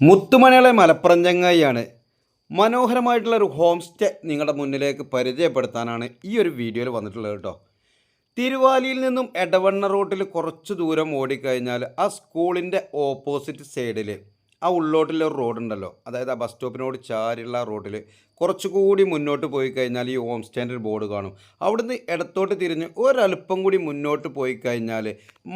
മുത്തുമണികളെ മലപ്പുറം ചങ്ങായിയാണ്. മനോഹരമായിട്ടുള്ള ഒരു home stay നിങ്ങളുടെ മുന്നിലേക്ക് പരിചയപ്പെടുത്താനാണ് ഈ ഒരു വീഡിയോയിൽ വന്നിട്ടുള്ളത് കേട്ടോ. തിരുവാലിയിൽ നിന്നും എടവണ്ണ റോട്ടിൽ കുറച്ച് ദൂരം ഓടിക്കഴിഞ്ഞാൽ ആ സ്കൂളിൻ്റെ ഓപ്പോസിറ്റ് സൈഡിൽ ആ ഉള്ളോട്ടുള്ള ഒരു റോഡുണ്ടല്ലോ, അതായത് ആ ബസ് സ്റ്റോപ്പിനോട് ചാരിയുള്ള ആ റോഡിൽ കുറച്ചുകൂടി മുന്നോട്ട് പോയി കഴിഞ്ഞാൽ ഈ ഹോം സ്റ്റേൻ്റെ ഒരു ബോർഡ് കാണും. അവിടുന്ന് ഇടത്തോട്ട് തിരിഞ്ഞ് ഒരല്പം കൂടി മുന്നോട്ട് പോയി കഴിഞ്ഞാൽ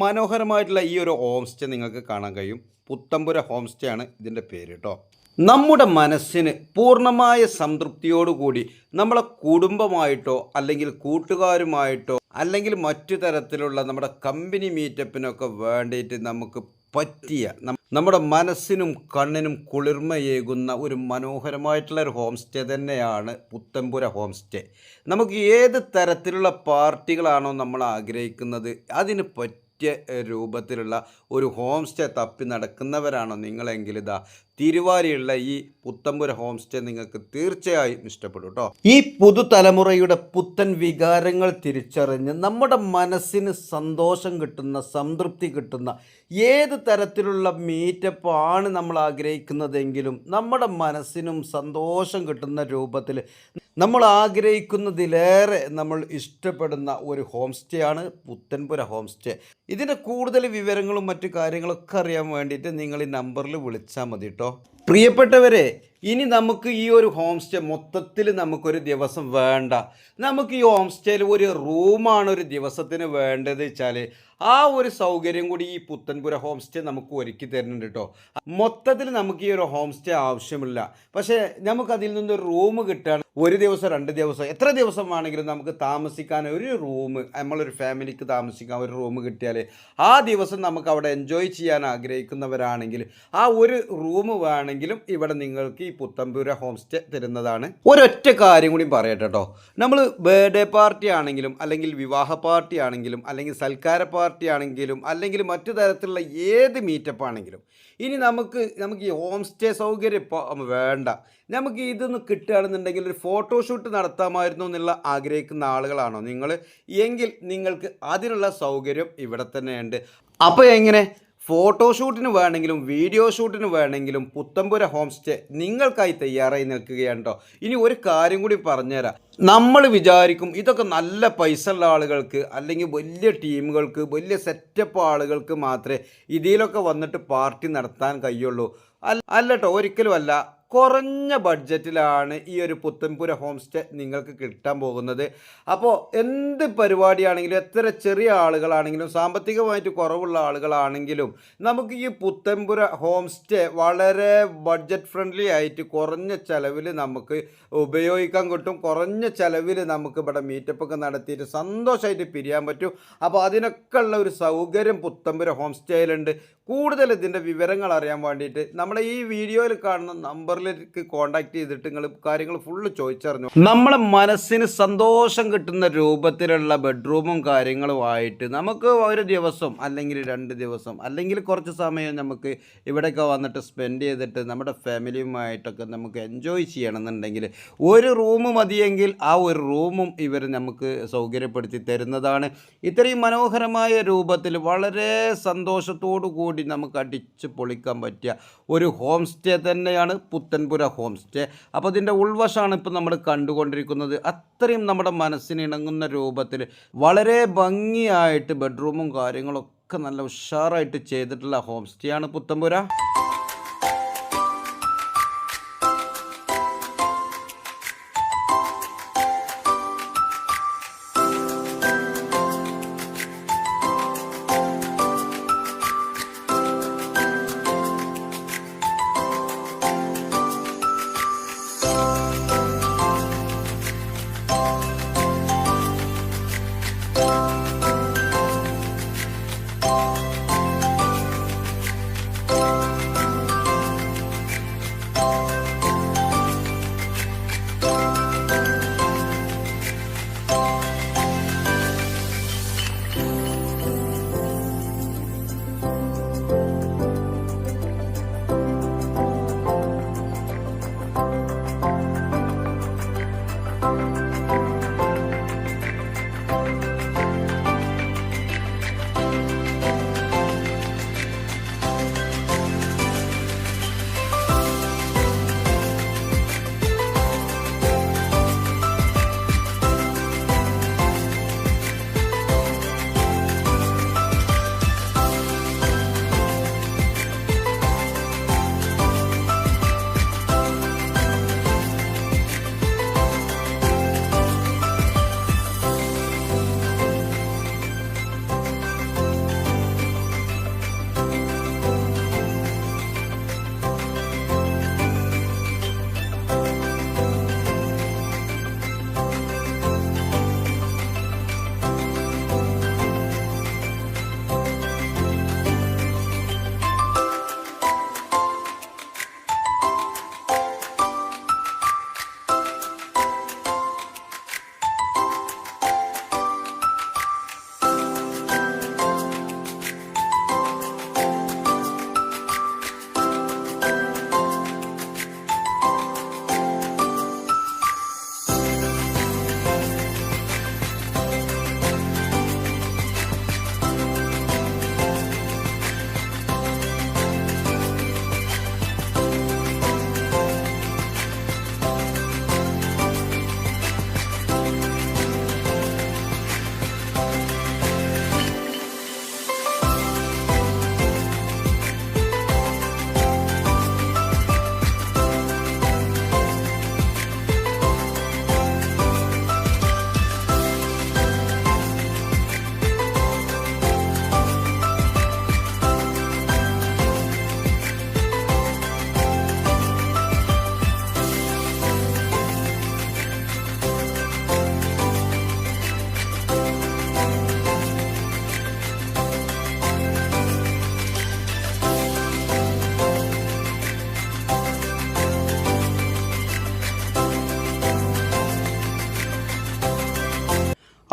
മനോഹരമായിട്ടുള്ള ഈ ഒരു ഹോം സ്റ്റേ നിങ്ങൾക്ക് കാണാൻ കഴിയും. പുത്തമ്പുര ഹോം സ്റ്റേ ആണ് ഇതിൻ്റെ പേര് കേട്ടോ. നമ്മുടെ മനസ്സിന് പൂർണ്ണമായ സംതൃപ്തിയോടുകൂടി നമ്മളെ കുടുംബമായിട്ടോ അല്ലെങ്കിൽ കൂട്ടുകാരുമായിട്ടോ അല്ലെങ്കിൽ മറ്റു തരത്തിലുള്ള നമ്മുടെ കമ്പനി മീറ്റപ്പിനൊക്കെ വേണ്ടിയിട്ട് നമുക്ക് പറ്റിയ നമ്മുടെ മനസ്സിനും കണ്ണിനും കുളിർമയേകുന്ന ഒരു മനോഹരമായിട്ടുള്ള ഒരു ഹോം സ്റ്റേ തന്നെയാണ് പുത്തമ്പുര ഹോം സ്റ്റേ. നമുക്ക് ഏത് തരത്തിലുള്ള പാർട്ടികളാണോ നമ്മൾ ആഗ്രഹിക്കുന്നത് അതിന് പറ്റിയ രൂപത്തിലുള്ള ഒരു ഹോം സ്റ്റേ തപ്പി നടക്കുന്നവരാണോ നിങ്ങളെങ്കിൽ ഇതാ തിരുവാലിയുള്ള ഈ പുത്തമ്പുര ഹോം സ്റ്റേ നിങ്ങൾക്ക് തീർച്ചയായും ഇഷ്ടപ്പെടും കേട്ടോ. ഈ പുതുതലമുറയുടെ പുത്തൻ വികാരങ്ങൾ തിരിച്ചറിഞ്ഞ് നമ്മുടെ മനസ്സിന് സന്തോഷം കിട്ടുന്ന, സംതൃപ്തി കിട്ടുന്ന ഏത് തരത്തിലുള്ള മീറ്റപ്പ് ആണ് നമ്മൾ ആഗ്രഹിക്കുന്നതെങ്കിലും നമ്മുടെ മനസ്സിനും സന്തോഷം കിട്ടുന്ന രൂപത്തിൽ നമ്മൾ ആഗ്രഹിക്കുന്നതിലേറെ നമ്മൾ ഇഷ്ടപ്പെടുന്ന ഒരു ഹോം സ്റ്റേ ആണ് പുത്തൻപുര ഹോം സ്റ്റേ. ഇതിൻ്റെ കൂടുതൽ വിവരങ്ങളും മറ്റു കാര്യങ്ങളൊക്കെ അറിയാൻ വേണ്ടിയിട്ട് നിങ്ങൾ ഈ നമ്പറിൽ വിളിച്ചാൽ മതി കേട്ടോ. പ്രിയപ്പെട്ടവരെ, ഇനി നമുക്ക് ഈ ഒരു ഹോം സ്റ്റേ മൊത്തത്തിൽ നമുക്കൊരു ദിവസം വേണ്ട. നമുക്ക് ഈ ഹോം സ്റ്റേയിൽ ഒരു റൂമാണ് ഒരു ദിവസത്തിന് വേണ്ടത് വെച്ചാൽ ആ ഒരു സൗകര്യം കൂടി ഈ പുത്തൻപുര ഹോം സ്റ്റേ നമുക്ക് ഒരുക്കി തരുന്നുണ്ട് കേട്ടോ. മൊത്തത്തിൽ നമുക്ക് ഈ ഒരു ഹോം സ്റ്റേ ആവശ്യമില്ല, പക്ഷേ നമുക്കതിൽ നിന്നൊരു റൂം കിട്ടുകയാണ്. ഒരു ദിവസം 2 ദിവസം എത്ര ദിവസം വേണമെങ്കിലും നമുക്ക് താമസിക്കാൻ ഒരു റൂം, നമ്മളൊരു ഫാമിലിക്ക് താമസിക്കാൻ ഒരു റൂം കിട്ടിയാൽ ആ ദിവസം നമുക്ക് അവിടെ എൻജോയ് ചെയ്യാൻ ആഗ്രഹിക്കുന്നവരാണെങ്കിൽ ആ ഒരു റൂം വേണമെങ്കിലും ഇവിടെ നിങ്ങൾക്ക് ഈ പുത്തമ്പുര ഹോം സ്റ്റേ തരുന്നതാണ്. ഒരൊറ്റ കാര്യം കൂടി പറയട്ടെ കേട്ടോ. നമ്മൾ ബർത്ത്ഡേ പാർട്ടി ആണെങ്കിലും അല്ലെങ്കിൽ വിവാഹ പാർട്ടി ആണെങ്കിലും അല്ലെങ്കിൽ സൽക്കാര പാർട്ടി ആണെങ്കിലും അല്ലെങ്കിൽ മറ്റു തരത്തിലുള്ള ഏത് മീറ്റപ്പ് ആണെങ്കിലും ഇനി നമുക്ക് ഈ ഹോം സ്റ്റേ സൗകര്യം ഇപ്പോൾ വേണ്ട. നമുക്ക് ഇതൊന്ന് കിട്ടുകയാണെന്നുണ്ടെങ്കിൽ ഒരു ഫോട്ടോഷൂട്ട് നടത്താമായിരുന്നു എന്നുള്ള ആഗ്രഹിക്കുന്ന ആളുകളാണോ നിങ്ങൾ എങ്കിൽ നിങ്ങൾക്ക് അതിനുള്ള സൗകര്യം ഇവിടെ തന്നെയുണ്ട്. അപ്പോൾ എങ്ങനെ ഫോട്ടോഷൂട്ടിന് വേണമെങ്കിലും വീഡിയോ ഷൂട്ടിന് വേണമെങ്കിലും പുത്തമ്പുര ഹോം സ്റ്റേ നിങ്ങൾക്കായി തയ്യാറായി നിൽക്കുകയാണ് കേട്ടോ. ഇനി ഒരു കാര്യം കൂടി പറഞ്ഞുതരാം. നമ്മൾ വിചാരിക്കും ഇതൊക്കെ നല്ല പൈസ ഉള്ള ആളുകൾക്ക് അല്ലെങ്കിൽ വലിയ ടീമുകൾക്ക് വലിയ സെറ്റപ്പ് ആളുകൾക്ക് മാത്രമേ ഇതിലൊക്കെ വന്നിട്ട് പാർട്ടി നടത്താൻ കഴിയുള്ളൂ. അല്ല കേട്ടോ, ഒരിക്കലും അല്ല. കുറഞ്ഞ ബഡ്ജറ്റിലാണ് ഈ ഒരു പുത്തൻപുര ഹോം സ്റ്റേ നിങ്ങൾക്ക് കിട്ടാൻ പോകുന്നത്. അപ്പോൾ എന്ത് പരിപാടിയാണെങ്കിലും എത്ര ചെറിയ ആളുകളാണെങ്കിലും സാമ്പത്തികമായിട്ട് കുറവുള്ള ആളുകളാണെങ്കിലും നമുക്ക് ഈ പുത്തൻപുര ഹോം സ്റ്റേ വളരെ ബഡ്ജറ്റ് ഫ്രണ്ട്ലി ആയിട്ട് കുറഞ്ഞ ചിലവിൽ നമുക്ക് ഉപയോഗിക്കാൻ കിട്ടും. കുറഞ്ഞ ചിലവിൽ നമുക്ക് ഇവിടെ മീറ്റപ്പൊക്കെ നടത്തിയിട്ട് സന്തോഷമായിട്ട് പിരിയാൻ പറ്റും. അപ്പോൾ അതിനൊക്കെ ഉള്ള ഒരു സൗകര്യം പുത്തൻപുര ഹോം സ്റ്റേയിലുണ്ട്. കൂടുതൽ ഇതിൻ്റെ വിവരങ്ങൾ അറിയാൻ വേണ്ടിയിട്ട് നമ്മുടെ ഈ വീഡിയോയിൽ കാണുന്ന നമ്പറിലേക്ക് കോൺടാക്ട് ചെയ്തിട്ട് നിങ്ങൾ കാര്യങ്ങൾ ഫുള്ള് ചോദിച്ചറിഞ്ഞു. നമ്മളെ മനസ്സിന് സന്തോഷം കിട്ടുന്ന രൂപത്തിലുള്ള ബെഡ്റൂമും കാര്യങ്ങളുമായിട്ട് നമുക്ക് ഒരു ദിവസം അല്ലെങ്കിൽ 2 ദിവസം അല്ലെങ്കിൽ കുറച്ച് സമയം നമുക്ക് ഇവിടെയൊക്കെ വന്നിട്ട് സ്പെൻഡ് ചെയ്തിട്ട് നമ്മുടെ ഫാമിലിയുമായിട്ടൊക്കെ നമുക്ക് എൻജോയ് ചെയ്യണമെന്നുണ്ടെങ്കിൽ ഒരു റൂം മതിയെങ്കിൽ ആ ഒരു റൂമും ഇവർ നമുക്ക് സൗകര്യപ്പെടുത്തി തരുന്നതാണ്. ഇത്രയും മനോഹരമായ രൂപത്തിൽ വളരെ സന്തോഷത്തോടു കൂടി നമുക്ക് അടിച്ച് പൊളിക്കാൻ പറ്റിയ ഒരു ഹോം സ്റ്റേ തന്നെയാണ് പുത്തൻപുര ഹോം സ്റ്റേ. അപ്പോൾ ഇതിൻ്റെ ഉൾവശമാണ് ഇപ്പോൾ നമ്മൾ കണ്ടുകൊണ്ടിരിക്കുന്നത്. അത്രയും നമ്മുടെ മനസ്സിന് ഇണങ്ങുന്ന രൂപത്തിൽ വളരെ ഭംഗിയായിട്ട് ബെഡ്റൂമും കാര്യങ്ങളൊക്കെ നല്ല ഉഷാറായിട്ട് ചെയ്തിട്ടുള്ള ഹോം സ്റ്റേ ആണ് പുത്തൻപുര.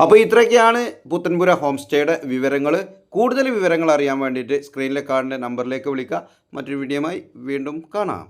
അപ്പോൾ ഇത്രയൊക്കെയാണ് പുത്തൻപുര ഹോം സ്റ്റേയുടെ വിവരങ്ങൾ. കൂടുതൽ വിവരങ്ങൾ അറിയാൻ വേണ്ടിയിട്ട് സ്ക്രീനിലെ കാണുന്ന നമ്പറിലേക്ക് വിളിക്കുക. മറ്റൊരു വീഡിയോയുമായി വീണ്ടും കാണാം.